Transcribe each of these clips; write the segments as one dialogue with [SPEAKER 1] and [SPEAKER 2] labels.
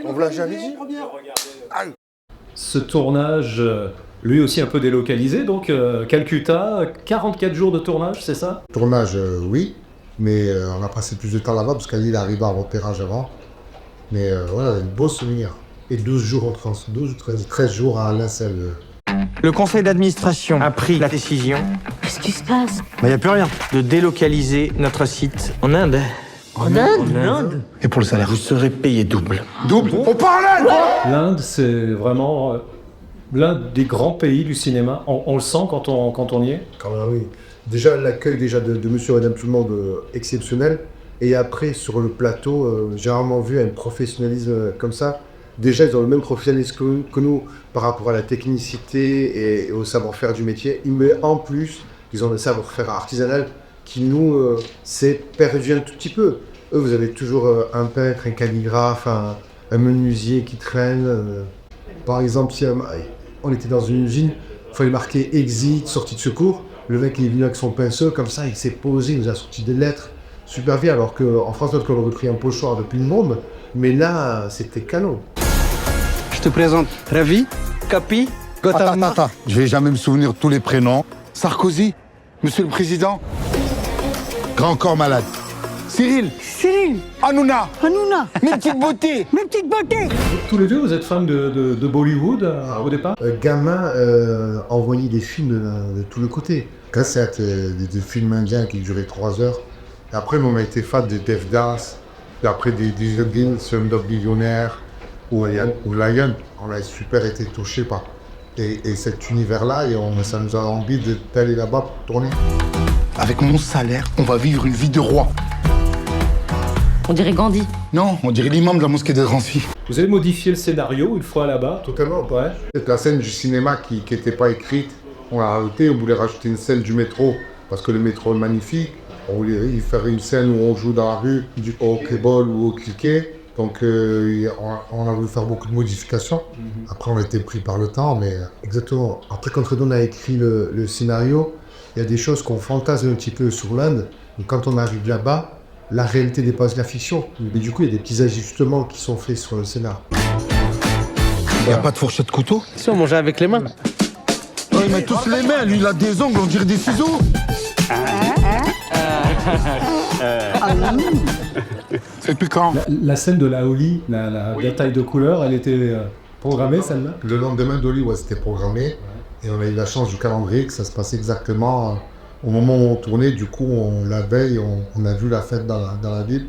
[SPEAKER 1] On vous l'a jamais dit? Aïe.
[SPEAKER 2] Ce tournage, lui aussi un peu délocalisé, donc Calcutta, 44 jours de tournage, c'est ça?
[SPEAKER 1] Tournage, oui, mais on a passé plus de temps là-bas parce qu'Ali il est arrivé en repérage avant. Mais voilà, un beau souvenir. Et 12 jours en France, 12 ou 13 jours à Lincel.
[SPEAKER 3] Le conseil d'administration a pris la décision,
[SPEAKER 4] Qu'est-ce qui se passe?
[SPEAKER 3] il n'y a plus rien, de délocaliser notre site en Inde.
[SPEAKER 4] En Inde?
[SPEAKER 3] Et pour le salaire, vous serez payé double.
[SPEAKER 1] Double? On parle quoi?
[SPEAKER 2] L'Inde, c'est vraiment l'un des grands pays du cinéma. On le sent quand on y est.
[SPEAKER 1] Quand même, oui. Déjà, l'accueil de Monsieur et Madame Tout-le-Monde, exceptionnel. Et après, sur le plateau, j'ai rarement vu un professionnalisme comme ça. Déjà, ils ont le même professionnalisme que nous par rapport à la technicité et au savoir-faire du métier. Mais en plus, ils ont le savoir-faire artisanal qui nous s'est perdu un tout petit peu. Eux, vous avez toujours un peintre, un calligraphe, un menuisier qui traîne. Par exemple, si on était dans une usine, il fallait marquer exit, sortie de secours. Le mec il est venu avec son pinceau, comme ça, il s'est posé, il nous a sorti des lettres. Super bien, alors qu'en France, notre on aurait pris un pochoir depuis une bombe. Mais là, c'était canon.
[SPEAKER 3] Je te présente Ravi, Capi, Gautama.
[SPEAKER 5] Attends, je vais jamais me souvenir de tous les prénoms. Sarkozy, Monsieur le Président, Grand Corps Malade, Cyril, Hanouna, mes petites beautés.
[SPEAKER 2] Tous les deux, vous êtes fans de Bollywood au départ?
[SPEAKER 1] Gamin, envoyait des films de tous les côtés. Cassettes, des films indiens qui duraient 3 heures. Et après, on a été fan de Devdas, et après des Guild, Slumdog Millionnaire, ou Lion. On a super été touchés par et cet univers-là, et ça nous a envie d'aller là-bas pour tourner.
[SPEAKER 5] Avec mon salaire, on va vivre une vie de roi.
[SPEAKER 4] On dirait Gandhi.
[SPEAKER 5] Non, on dirait l'imam de la mosquée de Drancy.
[SPEAKER 2] Vous avez modifié le scénario une fois là-bas?
[SPEAKER 1] Totalement.
[SPEAKER 2] Ouais.
[SPEAKER 1] C'est la scène du cinéma qui n'était pas écrite. On l'a rajoutée, on voulait rajouter une scène du métro, parce que le métro est magnifique. On voulait y faire une scène où on joue dans la rue, au hockey-ball ou au cricket. Donc on a voulu faire beaucoup de modifications. Après on a été pris par le temps, mais exactement. Après quand Redon a écrit le scénario, il y a des choses qu'on fantasme un petit peu sur l'Inde. Mais quand on arrive là-bas, la réalité dépasse la fiction. Mais du coup il y a des petits ajustements qui sont faits sur le scénar.
[SPEAKER 5] Il n'y a pas de fourchette couteau?
[SPEAKER 3] Si on mangeait avec les mains.
[SPEAKER 5] Oh, ils mettent tous les mains, lui il a des ongles, on dirait des ciseaux. C'est piquant.
[SPEAKER 2] La scène de la Holi, la bataille de couleurs, elle était programmée celle-là?
[SPEAKER 1] Le lendemain d'Oli, ouais, c'était programmé. Et on a eu la chance du calendrier que ça se passait exactement au moment où on tournait. Du coup, la veille, on a vu la fête dans la ville.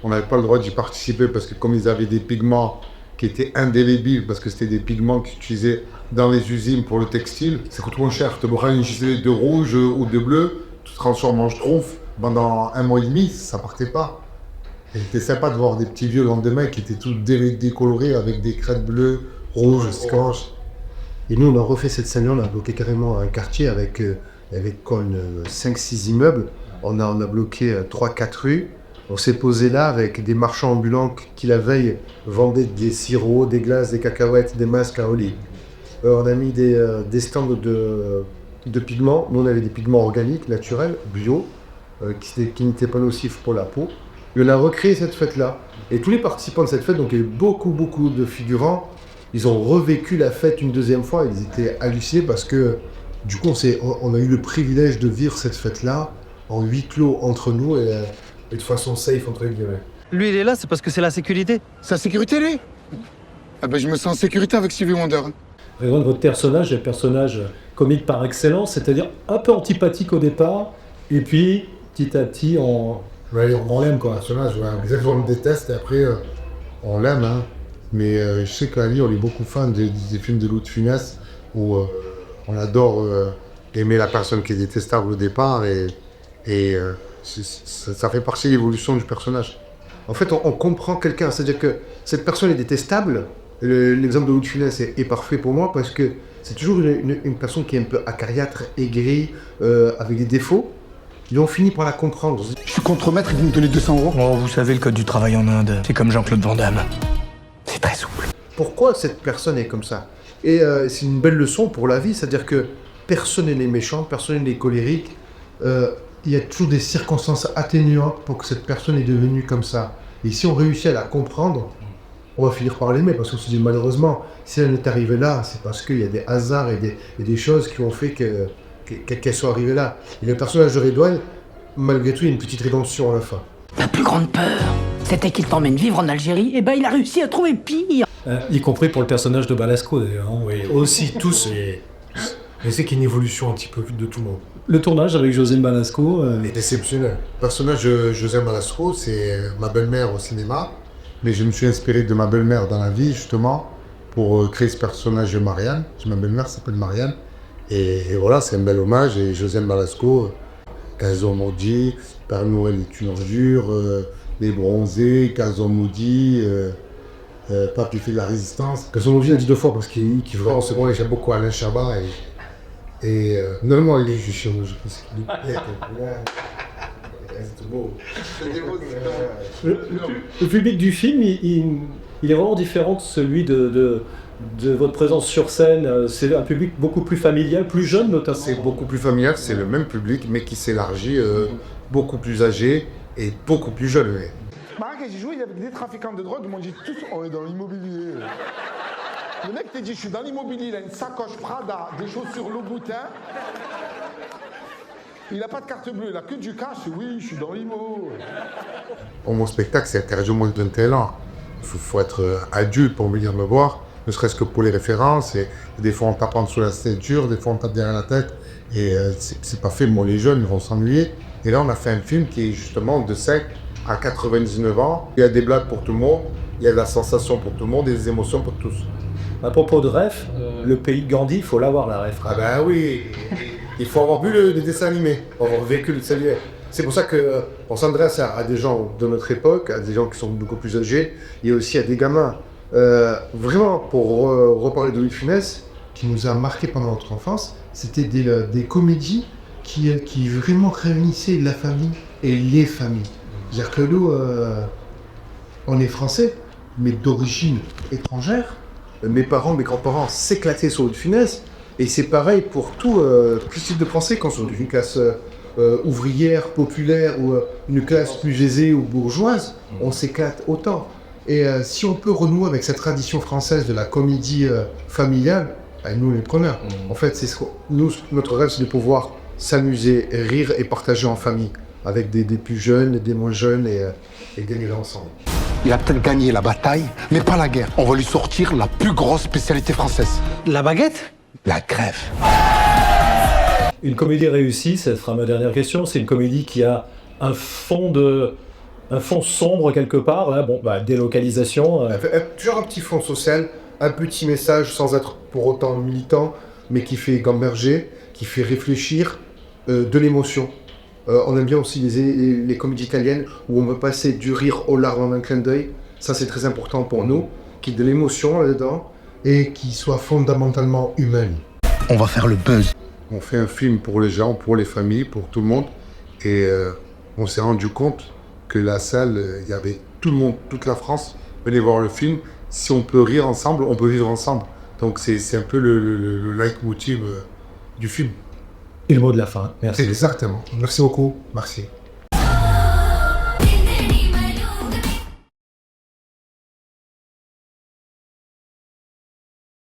[SPEAKER 1] On n'avait pas le droit d'y participer parce que comme ils avaient des pigments qui étaient indélébiles, parce que c'était des pigments qu'ils utilisaient dans les usines pour le textile, ça coûte moins cher. Tu auras une gilet de rouge ou de bleu, tu te transformes en schtroumpf. Pendant 1 mois et demi, ça partait pas. Et c'était sympa de voir des petits vieux le lendemain qui étaient tous décolorés avec des crêtes bleues, rouges, scotch. Et nous, on a refait cette scène-là, on a bloqué carrément un quartier avec 5-6 immeubles. On a bloqué 3-4 rues. On s'est posé là avec des marchands ambulants qui, la veille, vendaient des sirops, des glaces, des cacahuètes, des masques à Oli. On a mis des stands de pigments. Nous, on avait des pigments organiques, naturels, bio, qui n'étaient pas nocifs pour la peau. Et on a recréé cette fête-là. Et tous les participants de cette fête, donc il y a eu beaucoup de figurants, ils ont revécu la fête une deuxième fois. Ils étaient hallucinés parce que, du coup, on a eu le privilège de vivre cette fête-là en huis clos entre nous et de façon safe, entre guillemets.
[SPEAKER 3] Lui, il est là, c'est parce que c'est la sécurité.
[SPEAKER 5] C'est la sécurité, lui? Ah ben, je me sens en sécurité avec Stevie Wonder.
[SPEAKER 2] Raymond, votre personnage est un personnage comique par excellence, c'est-à-dire un peu antipathique au départ, et puis petit à petit on l'aime quoi.
[SPEAKER 1] Personnage, ouais, exactement, on le déteste et après on l'aime. Hein. Mais je sais qu'Ali, on est beaucoup fan des films de Louis de Funès où on adore aimer la personne qui est détestable au départ et ça fait partie de l'évolution du personnage. En fait, on comprend quelqu'un, c'est-à-dire que cette personne est détestable. L'exemple de Louis de Funès est parfait pour moi parce que c'est toujours une personne qui est un peu acariâtre, aigrie, avec des défauts. Et on finit par la comprendre.
[SPEAKER 5] Je suis contremaître et vous me donnez 200 €.
[SPEAKER 3] Oh, vous savez, le code du travail en Inde, c'est comme Jean-Claude Van Damme. C'est très souple.
[SPEAKER 1] Pourquoi cette personne est comme ça? Et c'est une belle leçon pour la vie, c'est-à-dire que personne n'est méchant, personne n'est colérique. Il y a toujours des circonstances atténuantes pour que cette personne est devenue comme ça. Et si on réussit à la comprendre, on va finir par l'aimer parce qu'on se dit malheureusement, si elle est arrivée là, c'est parce qu'il y a des hasards et des choses qui ont fait qu'elle soit arrivée là. Et le personnage de Redouane, malgré tout, il y a une petite rédemption à la fin.
[SPEAKER 6] Ta plus grande peur, c'était qu'il t'emmène vivre en Algérie, et ben il a réussi à trouver pire.
[SPEAKER 2] Y compris pour le personnage de Balasco d'ailleurs. Hein.
[SPEAKER 7] Oui, aussi tous. Mais c'est qu'il y a une évolution un petit peu de tout le monde.
[SPEAKER 2] Le tournage avec José Balasco.
[SPEAKER 7] C'est exceptionnel. Le personnage de José Balasco, c'est ma belle-mère au cinéma. Mais je me suis inspiré de ma belle-mère dans la vie, justement, pour créer ce personnage de Marianne. Ma belle-mère s'appelle Marianne. Et voilà, c'est un bel hommage. Et José Balasco, 15 ans maudits, Père Noël est une ordure, Les Bronzés, 15 ans maudits, Pape fait de la résistance.
[SPEAKER 1] Quand on dit, il a dit 2 fois parce qu'il
[SPEAKER 7] En second, j'aime beaucoup Alain Chabat. Non, il est juste chez nous, je pense qu'il est. C'est beau.
[SPEAKER 2] Le public du film, il est vraiment différent de celui de votre présence sur scène. C'est un public beaucoup plus familial, plus jeune notamment.
[SPEAKER 7] C'est beaucoup plus familial, c'est le même public, mais qui s'élargit, beaucoup plus âgé et beaucoup plus jeune.
[SPEAKER 5] Marak, j'ai joué avec des trafiquants de drogue, ils m'ont dit tous, on est dans l'immobilier. Le mec t'a dit, je suis dans l'immobilier, il a une sacoche Prada, des chaussures Louboutin. Il n'a pas de carte bleue, il a que du cash, oui, je suis dans l'immo.
[SPEAKER 7] Mon spectacle, c'est interdit au moins de 21 ans. Il faut être adulte pour venir me voir, ne serait-ce que pour les références. Et des fois, on tape en dessous de la ceinture, des fois, on tape derrière la tête. Et c'est pas fait, les jeunes ils vont s'ennuyer. Et là, on a fait un film qui est justement de 5 à 99 ans. Il y a des blagues pour tout le monde, il y a de la sensation pour tout le monde et des émotions pour tous.
[SPEAKER 2] À propos de ref, le pays de Gandhi, il faut l'avoir la ref.
[SPEAKER 7] Ah ben oui, il faut avoir vu le dessin animé, avoir vécu le saluer. C'est pour ça qu'on s'adresse à des gens de notre époque, à des gens qui sont beaucoup plus âgés, et aussi à des gamins. Vraiment, pour reparler de Louis de Funès,
[SPEAKER 1] qui nous a marqué pendant notre enfance, c'était des comédies qui vraiment réunissaient la famille et les familles. C'est-à-dire que nous, on est français, mais d'origine étrangère. Mes parents, mes grands-parents s'éclataient sur Louis de Funès. Et c'est pareil pour tout type de Français, quand on est une classe ouvrière, populaire, ou une classe plus aisée ou bourgeoise, on s'éclate autant. Et si on peut renouer avec cette tradition française de la comédie familiale, nous les preneurs. En fait, notre rêve, c'est de pouvoir s'amuser, rire et partager en famille, avec des plus jeunes, des moins jeunes, et gagner ensemble.
[SPEAKER 5] Il a peut-être gagné la bataille, mais pas la guerre. On va lui sortir la plus grosse spécialité française.
[SPEAKER 6] La baguette?
[SPEAKER 5] La crève.
[SPEAKER 2] Une comédie réussie, ça sera ma dernière question, c'est une comédie qui a un fond sombre quelque part, là, délocalisation.
[SPEAKER 1] Toujours un petit fond social, un petit message sans être pour autant militant, mais qui fait gamberger, qui fait réfléchir, de l'émotion. On aime bien aussi les comédies italiennes où on veut passer du rire aux larmes en un clin d'œil. Ça, c'est très important pour nous, qu'il y ait de l'émotion là-dedans et qui soit fondamentalement humaine.
[SPEAKER 5] On va faire le buzz.
[SPEAKER 7] On fait un film pour les gens, pour les familles, pour tout le monde. Et on s'est rendu compte que la salle, il y avait tout le monde, toute la France, venez voir le film. Si on peut rire ensemble, on peut vivre ensemble. Donc c'est un peu le leitmotiv du film.
[SPEAKER 2] Et le mot de la fin, merci.
[SPEAKER 1] Exactement. Merci beaucoup. Merci.